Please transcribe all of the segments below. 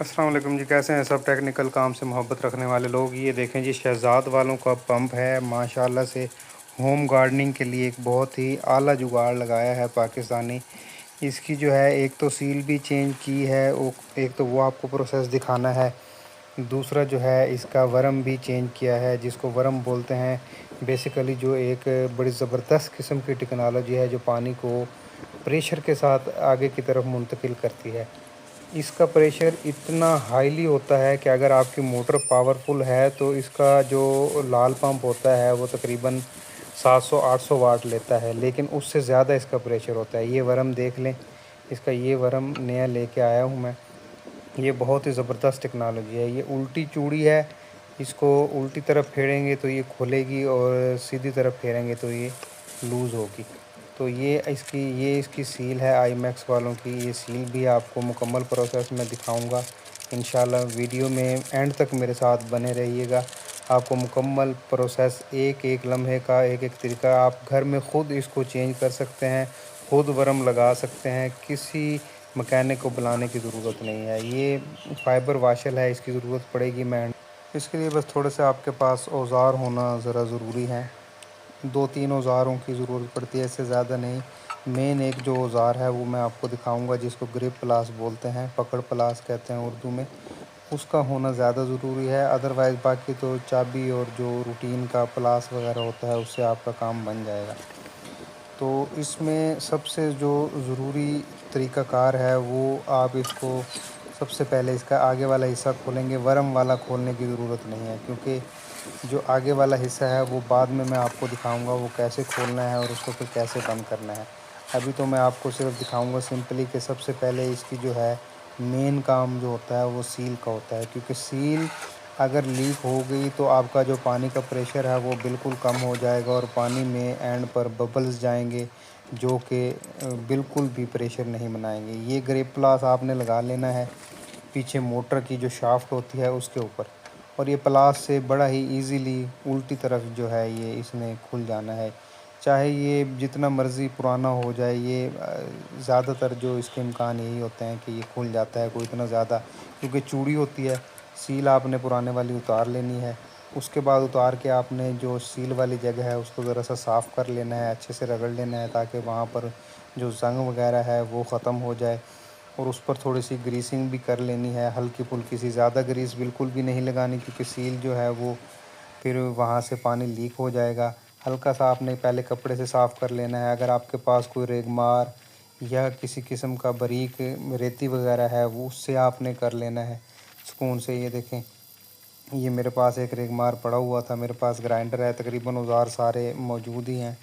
अस्सलाम वालेकुम जी, कैसे हैं सब टेक्निकल काम से मोहब्बत रखने वाले लोग। ये देखें जी, शहजाद वालों का पंप है। माशाल्लाह से होम गार्डनिंग के लिए एक बहुत ही आला जुगाड़ लगाया है पाकिस्तानी। इसकी जो है एक तो सील भी चेंज की है, एक तो वो आपको प्रोसेस दिखाना है। दूसरा जो है इसका वर्म भी चेंज किया है, जिसको वर्म बोलते हैं। बेसिकली जो एक बड़ी ज़बरदस्त किस्म की टेक्नोलॉजी है जो पानी को प्रेशर के साथ आगे की तरफ मुंतकिल करती है। इसका प्रेशर इतना हाईली होता है कि अगर आपकी मोटर पावरफुल है तो इसका जो लाल पंप होता है वो तकरीबन 700-800 वाट लेता है, लेकिन उससे ज़्यादा इसका प्रेशर होता है। ये वर्म देख लें, इसका ये वर्म नया लेके आया हूँ मैं। ये बहुत ही ज़बरदस्त टेक्नोलॉजी है। ये उल्टी चूड़ी है, इसको उल्टी तरफ फेरेंगे तो ये खुलेगी और सीधी तरफ फेरेंगे तो ये लूज़ होगी। तो ये इसकी सील है आई मैक्स वालों की। ये सील भी आपको मुकम्मल प्रोसेस में दिखाऊंगा इंशाल्लाह। वीडियो में एंड तक मेरे साथ बने रहिएगा। आपको मुकम्मल प्रोसेस एक एक लम्हे का एक एक तरीका आप घर में ख़ुद इसको चेंज कर सकते हैं, ख़ुद वर्म लगा सकते हैं। किसी मकैनिक को बुलाने की ज़रूरत नहीं है। ये फ़ाइबर वाशल है, इसकी ज़रूरत पड़ेगी मैं इसके लिए बस थोड़े से आपके पास औज़ार होना ज़रा ज़रूरी है। 2-3 औज़ारों की ज़रूरत पड़ती है, इससे ज़्यादा नहीं। मेन एक जो औज़ार है वो मैं आपको दिखाऊंगा, जिसको ग्रिप प्लास बोलते हैं, पकड़ प्लास कहते हैं उर्दू में। उसका होना ज़्यादा ज़रूरी है। अदरवाइज़ बाकी तो चाबी और जो रूटीन का प्लास वगैरह होता है उससे आपका काम बन जाएगा। तो इसमें सबसे जो ज़रूरी तरीक़ाकार है वो आप इसको सबसे पहले इसका आगे वाला हिस्सा खोलेंगे। वर्म वाला खोलने की ज़रूरत नहीं है, क्योंकि जो आगे वाला हिस्सा है वो बाद में मैं आपको दिखाऊंगा वो कैसे खोलना है और उसको फिर कैसे बंद करना है। अभी तो मैं आपको सिर्फ दिखाऊंगा सिंपली कि सबसे पहले इसकी जो है मेन काम जो होता है वो सील का होता है। क्योंकि सील अगर लीक हो गई तो आपका जो पानी का प्रेशर है वो बिल्कुल कम हो जाएगा और पानी में एंड पर बबल्स जाएंगे जो कि बिल्कुल भी प्रेशर नहीं बनाएंगे। ये ग्रिप प्लास आपने लगा लेना है पीछे मोटर की जो शाफ्ट होती है उसके ऊपर, और ये प्लास से बड़ा ही इजीली उल्टी तरफ जो है ये इसने खुल जाना है। चाहे ये जितना मर्ज़ी पुराना हो जाए, ये ज़्यादातर जो इसके इम्कान यही होते हैं कि ये खुल जाता है। कोई इतना ज़्यादा, क्योंकि चूड़ी होती है, सील आपने पुराने वाली उतार लेनी है। उसके बाद उतार के आपने जो सील वाली जगह है उसको ज़रा सा साफ़ कर लेना है, अच्छे से रगड़ लेना है ताकि वहाँ पर जो ज़ंग वगैरह है वो ख़त्म हो जाए। और उस पर थोड़ी सी ग्रीसिंग भी कर लेनी है, हल्की फुल्की सी, ज़्यादा ग्रीस बिल्कुल भी नहीं लगानी, क्योंकि सील जो है वो फिर वहाँ से पानी लीक हो जाएगा। हल्का सा आपने पहले कपड़े से साफ़ कर लेना है। अगर आपके पास कोई रेगमार या किसी किस्म का बारीक रेती वगैरह है वो उससे आपने कर लेना है सुकून से। ये देखें, ये मेरे पास एक रेगमार पड़ा हुआ था, मेरे पास ग्राइंडर है, तकरीबन औज़ार सारे मौजूद ही हैं।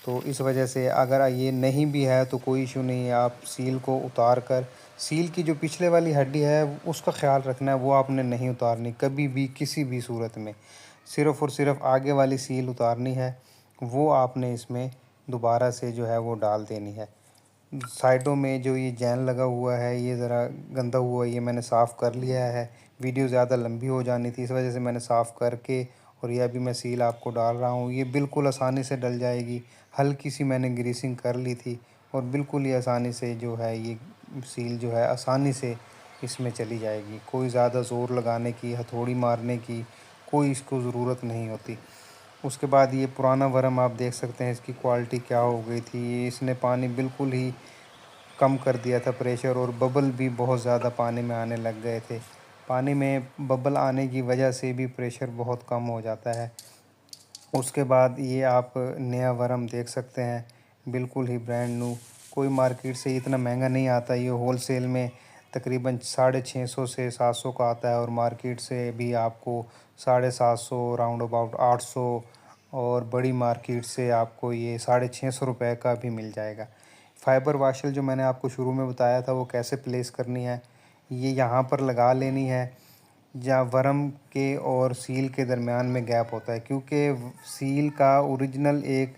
तो इस वजह से अगर ये नहीं भी है तो कोई इशू नहीं है। आप सील को उतार कर, सील की जो पिछले वाली हड्डी है उसका ख़्याल रखना है, वो आपने नहीं उतारनी कभी भी किसी भी सूरत में। सिर्फ़ और सिर्फ आगे वाली सील उतारनी है, वो आपने इसमें दोबारा से जो है वो डाल देनी है। साइडों में जो ये जैन लगा हुआ है ये ज़रा गंदा हुआ है, ये मैंने साफ़ कर लिया है। वीडियो ज़्यादा लंबी हो जानी थी, इस वजह से मैंने साफ़ करके और ये अभी मैं सील आपको डाल रहा हूँ। ये बिल्कुल आसानी से डल जाएगी। हल्की सी मैंने ग्रीसिंग कर ली थी और बिल्कुल ही आसानी से जो है ये सील जो है आसानी से इसमें चली जाएगी। कोई ज़्यादा ज़ोर लगाने की, हथौड़ी मारने की कोई इसको ज़रूरत नहीं होती। उसके बाद ये पुराना वर्म आप देख सकते हैं इसकी क्वालिटी क्या हो गई थी। इसने पानी बिल्कुल ही कम कर दिया था प्रेशर, और बबल भी बहुत ज़्यादा पानी में आने लग गए थे। पानी में बबल आने की वजह से भी प्रेशर बहुत कम हो जाता है। उसके बाद ये आप नया वर्म देख सकते हैं, बिल्कुल ही ब्रांड न्यू। कोई मार्केट से इतना महंगा नहीं आता, ये होल सेल में तकरीबन 650 से 700 का आता है, और मार्केट से भी आपको 750 राउंड अबाउट 800, और बड़ी मार्केट से आपको ये 650 रुपये का भी मिल जाएगा। फ़ाइबर वाशल जो मैंने आपको शुरू में बताया था वो कैसे प्लेस करनी है, ये यहाँ पर लगा लेनी है जहाँ वर्म के और सील के दरमियान में गैप होता है। क्योंकि सील का ओरिजिनल एक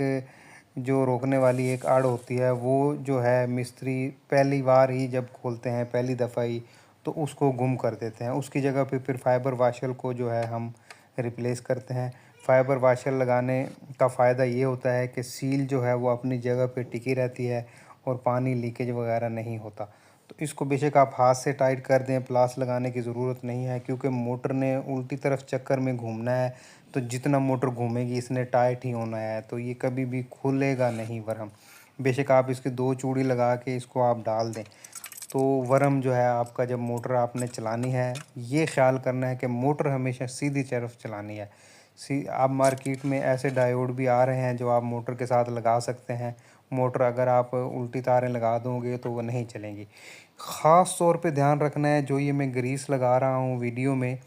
जो रोकने वाली एक आड़ होती है वो जो है मिस्त्री पहली बार ही जब खोलते हैं, पहली दफ़ा ही, तो उसको गुम कर देते हैं। उसकी जगह पे फिर फ़ाइबर वाशल को जो है हम रिप्लेस करते हैं। फ़ाइबर वाशल लगाने का फ़ायदा ये होता है कि सील जो है वो अपनी जगह पे टिकी रहती है और पानी लीकेज वगैरह नहीं होता। तो तो इसको बेशक आप हाथ से टाइट कर दें, प्लास लगाने की ज़रूरत नहीं है, क्योंकि मोटर ने उल्टी तरफ चक्कर में घूमना है। तो जितना मोटर घूमेगी इसने टाइट ही होना है, तो ये कभी भी खुलेगा नहीं वरम। बेशक आप इसकी 2 चूड़ी लगा के इसको आप डाल दें, तो वरम जो है आपका, जब मोटर आपने चलानी है, ये ख्याल करना है कि मोटर हमेशा सीधी तरफ चलानी है। आप मार्केट में ऐसे डायोड भी आ रहे हैं जो आप मोटर के साथ लगा सकते हैं। मोटर अगर आप उल्टी तारें लगा दोगे तो वो नहीं चलेंगी। ख़ास तौर पे ध्यान रखना है, जो ये मैं ग्रीस लगा रहा हूँ वीडियो में,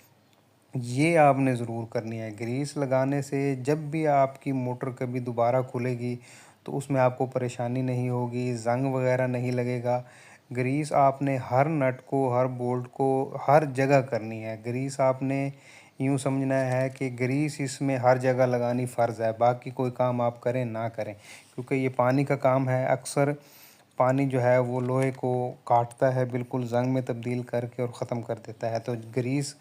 ये आपने ज़रूर करनी है। ग्रीस लगाने से जब भी आपकी मोटर कभी दोबारा खुलेगी तो उसमें आपको परेशानी नहीं होगी, ज़ंग वगैरह नहीं लगेगा। ग्रीस आपने हर नट को, हर बोल्ट को, हर जगह करनी है। ग्रीस आपने यूँ समझना है कि ग्रीस इसमें हर जगह लगानी फ़र्ज़ है, बाकी कोई काम आप करें ना करें, क्योंकि ये पानी का काम है। अक्सर पानी जो है वो लोहे को काटता है, बिल्कुल ज़ंग में तब्दील करके और ख़त्म कर देता है। तो ग्रीस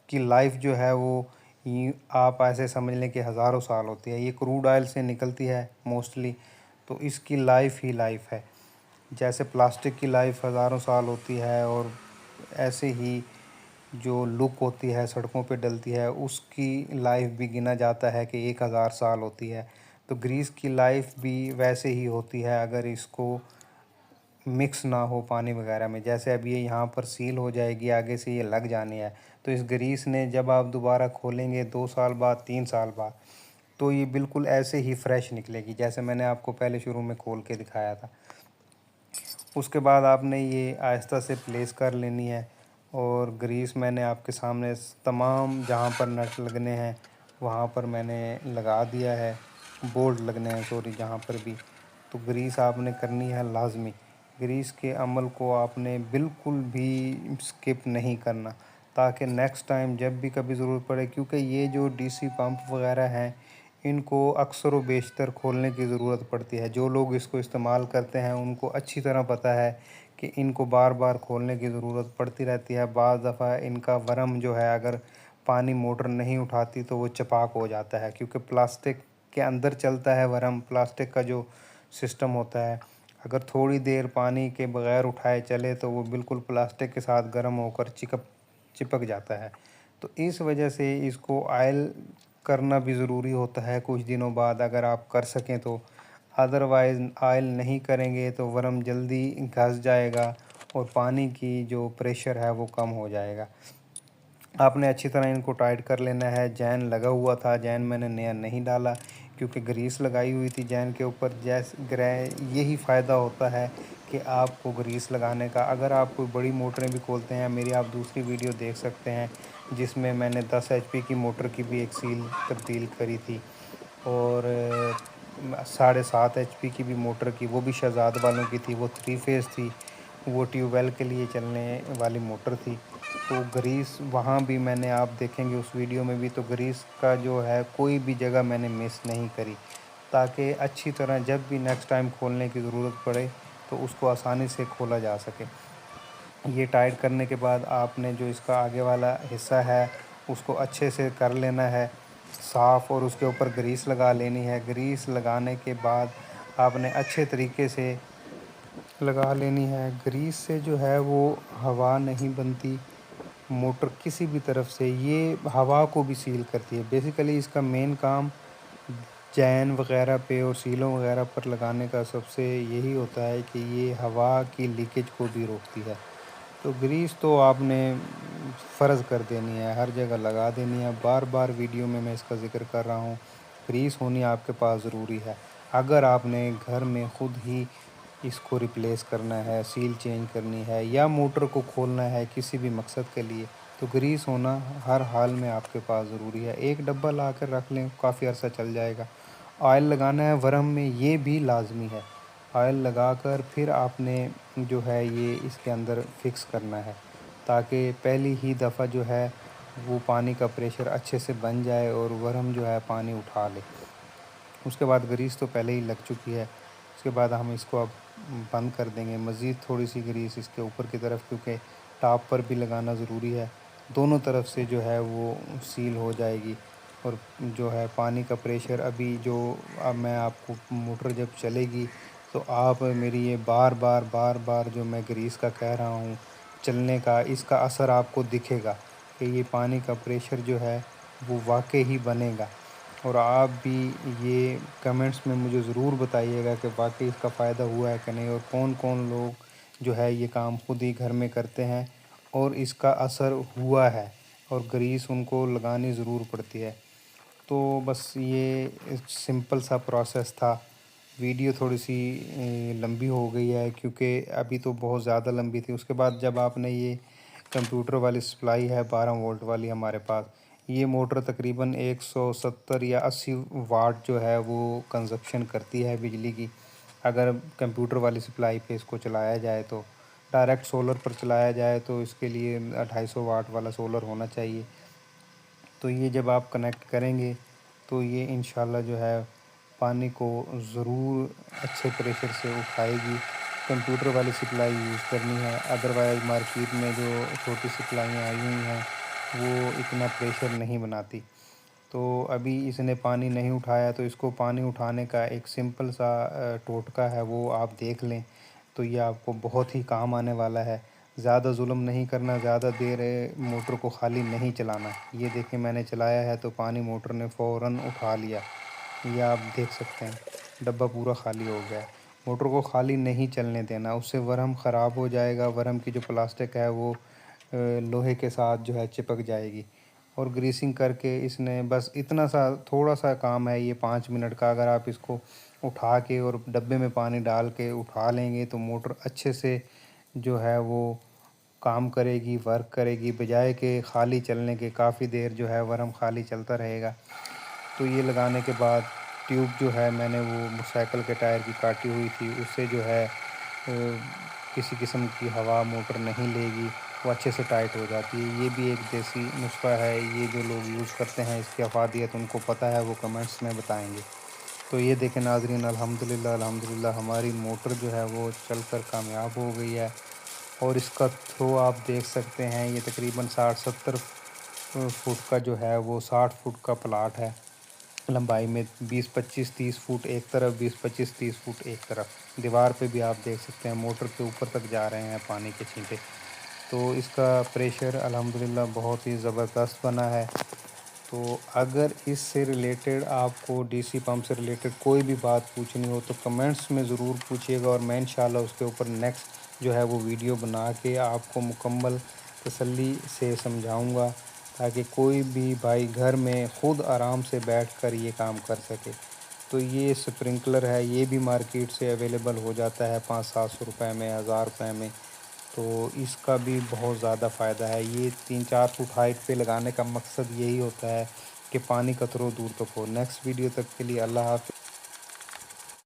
की लाइफ जो है वो आप ऐसे समझ लें कि हज़ारों साल होती है। ये क्रूड ऑयल से निकलती है मोस्टली, तो इसकी लाइफ ही लाइफ है। जैसे प्लास्टिक की लाइफ हज़ारों साल होती है, और ऐसे ही जो लुक होती है सड़कों पे डलती है, उसकी लाइफ भी गिना जाता है कि 1000 साल होती है। तो ग्रीस की लाइफ भी वैसे ही होती है, अगर इसको मिक्स ना हो पानी वगैरह में। जैसे अब ये यहाँ पर सील हो जाएगी, आगे से ये लग जानी है, तो इस ग्रीस ने जब आप दोबारा खोलेंगे 2 साल बाद, 3 साल बाद, तो ये बिल्कुल ऐसे ही फ्रेश निकलेगी जैसे मैंने आपको पहले शुरू में खोल के दिखाया था। उसके बाद आपने ये आहिस्ता से प्लेस कर लेनी है, और ग्रीस मैंने आपके सामने तमाम जहाँ पर नट लगने हैं वहाँ पर मैंने लगा दिया है, बोल्ट लगने हैं सॉरी, जहाँ पर भी। तो ग्रीस आपने करनी है लाजमी। ग्रीस के अमल को आपने बिल्कुल भी स्किप नहीं करना, ताकि नेक्स्ट टाइम जब भी कभी ज़रूरत पड़े, क्योंकि ये जो डीसी पंप वगैरह हैं इनको अक्सर व बेशतर खोलने की ज़रूरत पड़ती है। जो लोग इसको इस्तेमाल करते हैं उनको अच्छी तरह पता है कि इनको बार बार खोलने की ज़रूरत पड़ती रहती है। बाज़ दफ़ा इनका वरम जो है, अगर पानी मोटर नहीं उठाती तो वो चपाक हो जाता है, क्योंकि प्लास्टिक के अंदर चलता है वरम। प्लास्टिक का जो सिस्टम होता है, अगर थोड़ी देर पानी के बग़ैर उठाए चले तो वो बिल्कुल प्लास्टिक के साथ गर्म होकर चिपक जाता है। तो इस वजह से इसको ऑयल करना भी ज़रूरी होता है कुछ दिनों बाद, अगर आप कर सकें तो। अदरवाइज़ ऑयल नहीं करेंगे तो वरम जल्दी घस जाएगा और पानी की जो प्रेशर है वो कम हो जाएगा। आपने अच्छी तरह इनको टाइट कर लेना है। जैन लगा हुआ था, जैन मैंने नया नहीं डाला क्योंकि ग्रीस लगाई हुई थी जैन के ऊपर। यही फ़ायदा होता है कि आपको ग्रीस लगाने का। अगर आप कोई बड़ी मोटरें भी खोलते हैं, मेरी आप दूसरी वीडियो देख सकते हैं जिसमें मैंने 10 एचपी की मोटर की भी एक सील तब्दील करी थी, और 7.5 एचपी की भी मोटर की, वो भी शहज़ाद वालों की थी, वो 3 फेज़ थी, वो ट्यूबवेल के लिए चलने वाली मोटर थी। तो ग्रीस वहाँ भी मैंने, आप देखेंगे उस वीडियो में भी, तो ग्रीस का जो है कोई भी जगह मैंने मिस नहीं करी, ताकि अच्छी तरह जब भी नेक्स्ट टाइम खोलने की ज़रूरत पड़े तो उसको आसानी से खोला जा सके। ये टाइट करने के बाद आपने जो इसका आगे वाला हिस्सा है उसको अच्छे से कर लेना है साफ़, और उसके ऊपर ग्रीस लगा लेनी है। ग्रीस लगाने के बाद आपने अच्छे तरीके से लगा लेनी है। ग्रीस से जो है वो हवा नहीं बनती मोटर किसी भी तरफ से, ये हवा को भी सील करती है। बेसिकली इसका मेन काम चैन वगैरह पे और सीलों वगैरह पर लगाने का सबसे यही होता है कि ये हवा की लीकेज को भी रोकती है। तो ग्रीस तो आपने फ़र्ज़ कर देनी है, हर जगह लगा देनी है। बार बार वीडियो में मैं इसका ज़िक्र कर रहा हूँ, ग्रीस होनी आपके पास ज़रूरी है। अगर आपने घर में ख़ुद ही इसको रिप्लेस करना है, सील चेंज करनी है, या मोटर को खोलना है किसी भी मकसद के लिए, तो ग्रीस होना हर हाल में आपके पास ज़रूरी है। एक डब्बा ला कर रख लें, काफ़ी अर्सा चल जाएगा। ऑयल लगाना है वरम में, ये भी लाजमी है। ऑयल लगाकर फिर आपने जो है ये इसके अंदर फिक्स करना है, ताकि पहली ही दफ़ा जो है वो पानी का प्रेशर अच्छे से बन जाए और वरम जो है पानी उठा ले। उसके बाद ग्रीस तो पहले ही लग चुकी है, उसके बाद हम इसको अब बंद कर देंगे। मज़ीद थोड़ी सी ग्रीस इसके ऊपर की तरफ, क्योंकि टॉप पर भी लगाना ज़रूरी है, दोनों तरफ से जो है वो सील हो जाएगी। और जो है पानी का प्रेशर अभी जो, अब मैं आपको मोटर जब चलेगी تو آپ میری یہ بار بار جو میں گریس کا کہہ رہا ہوں چلنے کا، اس کا اثر آپ کو دکھے گا کہ یہ پانی کا پریشر جو ہے وہ واقعی ہی بنے گا۔ اور آپ بھی یہ کمنٹس میں مجھے ضرور بتائیے گا کہ واقعی اس کا فائدہ ہوا ہے کہ نہیں، اور کون کون لوگ جو ہے یہ کام خود ہی گھر میں کرتے ہیں اور اس کا اثر ہوا ہے، اور گریس ان کو لگانی ضرور پڑتی ہے۔ تو بس یہ سمپل سا پروسیس تھا۔ ویڈیو تھوڑی سی لمبی ہو گئی ہے کیونکہ ابھی تو بہت زیادہ لمبی تھی۔ اس کے بعد جب آپ نے یہ کمپیوٹر والی سپلائی ہے 12 وولٹ والی ہمارے پاس، یہ موٹر تقریباً 170 یا 80 واٹ جو ہے وہ کنزپشن کرتی ہے بجلی کی۔ اگر کمپیوٹر والی سپلائی پہ اس کو چلایا جائے تو، ڈائریکٹ سولر پر چلایا جائے تو اس کے لیے 250 واٹ والا سولر ہونا چاہیے۔ تو یہ جب آپ کنیکٹ کریں گے تو یہ انشاءاللہ جو ہے پانی کو ضرور اچھے پریشر سے اٹھائے گی۔ کمپیوٹر والی سپلائی یوز کرنی ہے، ادروائز مارکیٹ میں جو چھوٹی سپلائیاں آئی ہوئی ہیں وہ اتنا پریشر نہیں بناتی۔ تو ابھی اس نے پانی نہیں اٹھایا، تو اس کو پانی اٹھانے کا ایک سمپل سا ٹوٹکا ہے، وہ آپ دیکھ لیں تو یہ آپ کو بہت ہی کام آنے والا ہے۔ زیادہ ظلم نہیں کرنا، زیادہ دیر موٹر کو خالی نہیں چلانا۔ یہ دیکھیں میں نے چلایا ہے تو پانی موٹر نے فوراً اٹھا لیا، یہ آپ دیکھ سکتے ہیں ڈبہ پورا خالی ہو گیا ہے۔ موٹر کو خالی نہیں چلنے دینا، اس سے ورم خراب ہو جائے گا، ورم کی جو پلاسٹک ہے وہ لوہے کے ساتھ جو ہے چپک جائے گی۔ اور گریسنگ کر کے اس نے بس اتنا سا تھوڑا سا کام ہے یہ 5 منٹ کا، اگر آپ اس کو اٹھا کے اور ڈبے میں پانی ڈال کے اٹھا لیں گے تو موٹر اچھے سے جو ہے وہ کام کرے گی، ورک کرے گی، بجائے کہ خالی چلنے کے کافی دیر جو ہے ورم خالی چلتا رہے گا۔ تو یہ لگانے کے بعد ٹیوب جو ہے میں نے وہ موٹر سائیکل کے ٹائر کی کاٹی ہوئی تھی، اس سے جو ہے کسی قسم کی ہوا موٹر نہیں لے گی، وہ اچھے سے ٹائٹ ہو جاتی ہے۔ یہ بھی ایک دیسی نسخہ ہے، یہ جو لوگ یوز کرتے ہیں اس کی افادیت ان کو پتہ ہے، وہ کمنٹس میں بتائیں گے۔ تو یہ دیکھیں ناظرین، الحمدللہ ہماری موٹر جو ہے وہ چل کر کامیاب ہو گئی ہے، اور اس کا تھرو آپ دیکھ سکتے ہیں یہ تقریباً 60-70 فٹ کا جو ہے وہ 60 فٹ کا پلاٹ ہے لمبائی میں، 20-25-30 فٹ ایک طرف، 20-25-30 فٹ ایک طرف۔ دیوار پہ بھی آپ دیکھ سکتے ہیں موٹر کے اوپر تک جا رہے ہیں پانی کے چھینٹے۔ تو اس کا پریشر الحمدللہ بہت ہی زبردست بنا ہے۔ تو اگر اس سے ریلیٹڈ آپ کو ڈی سی پمپ سے ریلیٹڈ کوئی بھی بات پوچھنی ہو تو کمنٹس میں ضرور پوچھیے گا، اور میں انشاءاللہ اس کے اوپر نیکسٹ جو ہے وہ ویڈیو بنا کے آپ کو مکمل تسلی سے سمجھاؤں گا، تاکہ کوئی بھی بھائی گھر میں خود آرام سے بیٹھ کر یہ کام کر سکے۔ تو یہ سپرنکلر ہے، یہ بھی مارکیٹ سے اویلیبل ہو جاتا ہے 500-700 روپے میں، 1000 روپے میں۔ تو اس کا بھی بہت زیادہ فائدہ ہے۔ یہ 3-4 فٹ ہائٹ پہ لگانے کا مقصد یہی ہوتا ہے کہ پانی کا تھرو دور تک ہو۔ نیکسٹ ویڈیو تک کے لیے اللہ حافظ۔